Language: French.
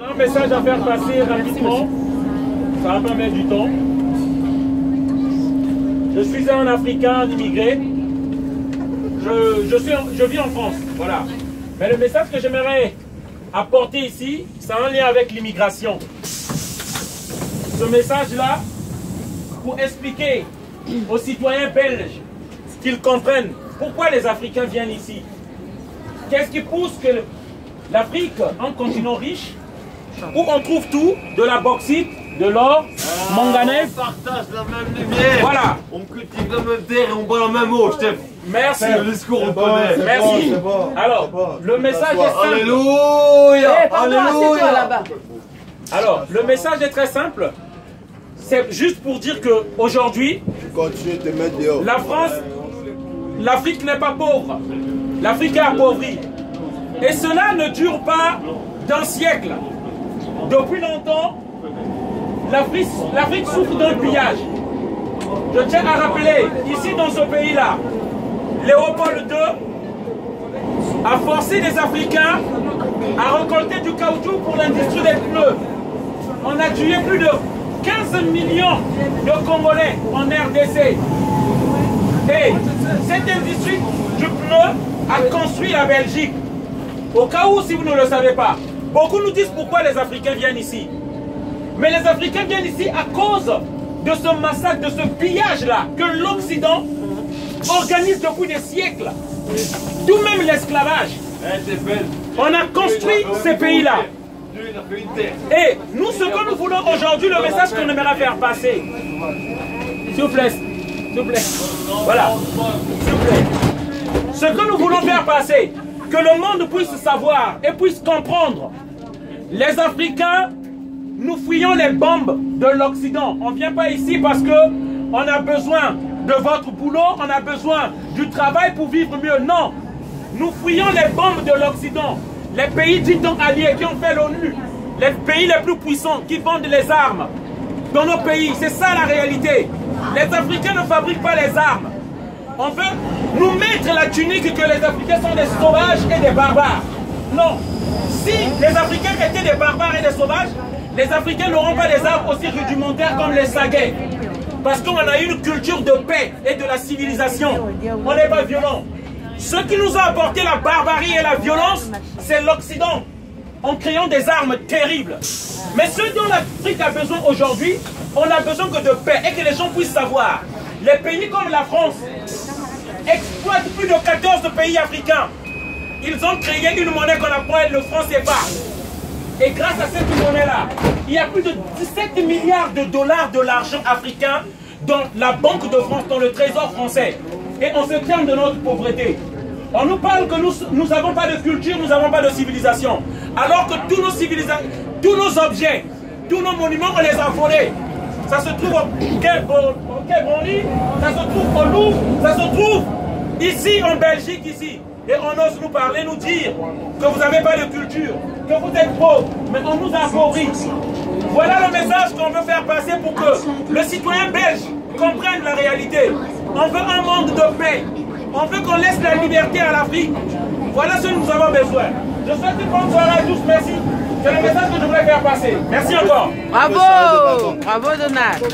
On a un message à faire passer rapidement. Ça va pas mettre du temps. Je suis un Africain, un immigré. Je vis en France, voilà. Mais le message que j'aimerais apporter ici, c'est un lien avec l'immigration. Ce message-là, pour expliquer aux citoyens belges qu'ils comprennent pourquoi les Africains viennent ici. Qu'est-ce qui pousse que l'Afrique, un continent riche, où on trouve tout, de la bauxite, de l'or, manganèse. On partage la même lumière. Voilà. On cultive la même terre et on boit la même eau, Steph. Merci. C'est le discours, on connaît. Merci. Alors, le message est simple. Alléluia. Alléluia. Alors, le message est très simple. C'est juste pour dire qu'aujourd'hui, la France, l'Afrique n'est pas pauvre. L'Afrique est appauvrie. Et cela ne dure pas d'un siècle. Depuis longtemps, l'Afrique souffre d'un pillage. Je tiens à rappeler, ici dans ce pays-là, Léopold II a forcé les Africains à récolter du caoutchouc pour l'industrie des pneus. On a tué plus de 15 millions de Congolais en RDC. Et cette industrie du pneu a construit la Belgique. Au cas où, si vous ne le savez pas, beaucoup nous disent pourquoi les Africains viennent ici. Mais les Africains viennent ici à cause de ce massacre, de ce pillage-là que l'Occident organise depuis des siècles. Tout même l'esclavage. On a construit ces pays-là. Et nous, ce que nous voulons aujourd'hui, le message qu'on aimerait faire passer. S'il vous plaît. S'il vous plaît. Voilà. S'il vous plaît. Ce que nous voulons faire passer, que le monde puisse savoir et puisse comprendre. Les Africains, nous fuyons les bombes de l'Occident. On ne vient pas ici parce qu'on a besoin de votre boulot, on a besoin du travail pour vivre mieux. Non. Nous fuyons les bombes de l'Occident. Les pays dits alliés qui ont fait l'ONU. Les pays les plus puissants qui vendent les armes dans nos pays. C'est ça la réalité. Les Africains ne fabriquent pas les armes. On veut nous mettre la tunique que les Africains sont des sauvages et des barbares. Non. Si les Africains étaient des barbares et des sauvages, les Africains n'auront pas des armes aussi rudimentaires comme les Saguets. Parce qu'on a une culture de paix et de la civilisation. On n'est pas violent. Ce qui nous a apporté la barbarie et la violence, c'est l'Occident, en créant des armes terribles. Mais ce dont l'Afrique a besoin aujourd'hui, on a besoin que de paix et que les gens puissent savoir. Les pays comme la France exploitent plus de 14 pays africains. Ils ont créé une monnaie qu'on appelle le franc CFA. Et grâce à cette monnaie-là, il y a plus de 17 milliards de dollars de l'argent africain dans la Banque de France, dans le Trésor français. Et on se tient de notre pauvreté. On nous parle que nous n'avons pas de culture, nous n'avons pas de civilisation. Alors que tous nos objets, tous nos monuments, on les a volés. Ça se trouve au Quai Branly, ça se trouve au Louvre, ça se trouve ici en Belgique, ici. Et on ose nous parler, nous dire que vous n'avez pas de culture, que vous êtes pauvres, mais on nous appauvrit. Voilà le message qu'on veut faire passer pour que le citoyen belge comprenne la réalité. On veut un monde de paix. On veut qu'on laisse la liberté à l'Afrique. Voilà ce que nous avons besoin. Je souhaite une bonne soirée à tous. Merci. C'est le message que je voulais faire passer. Merci encore. Bravo. Bravo, Donald.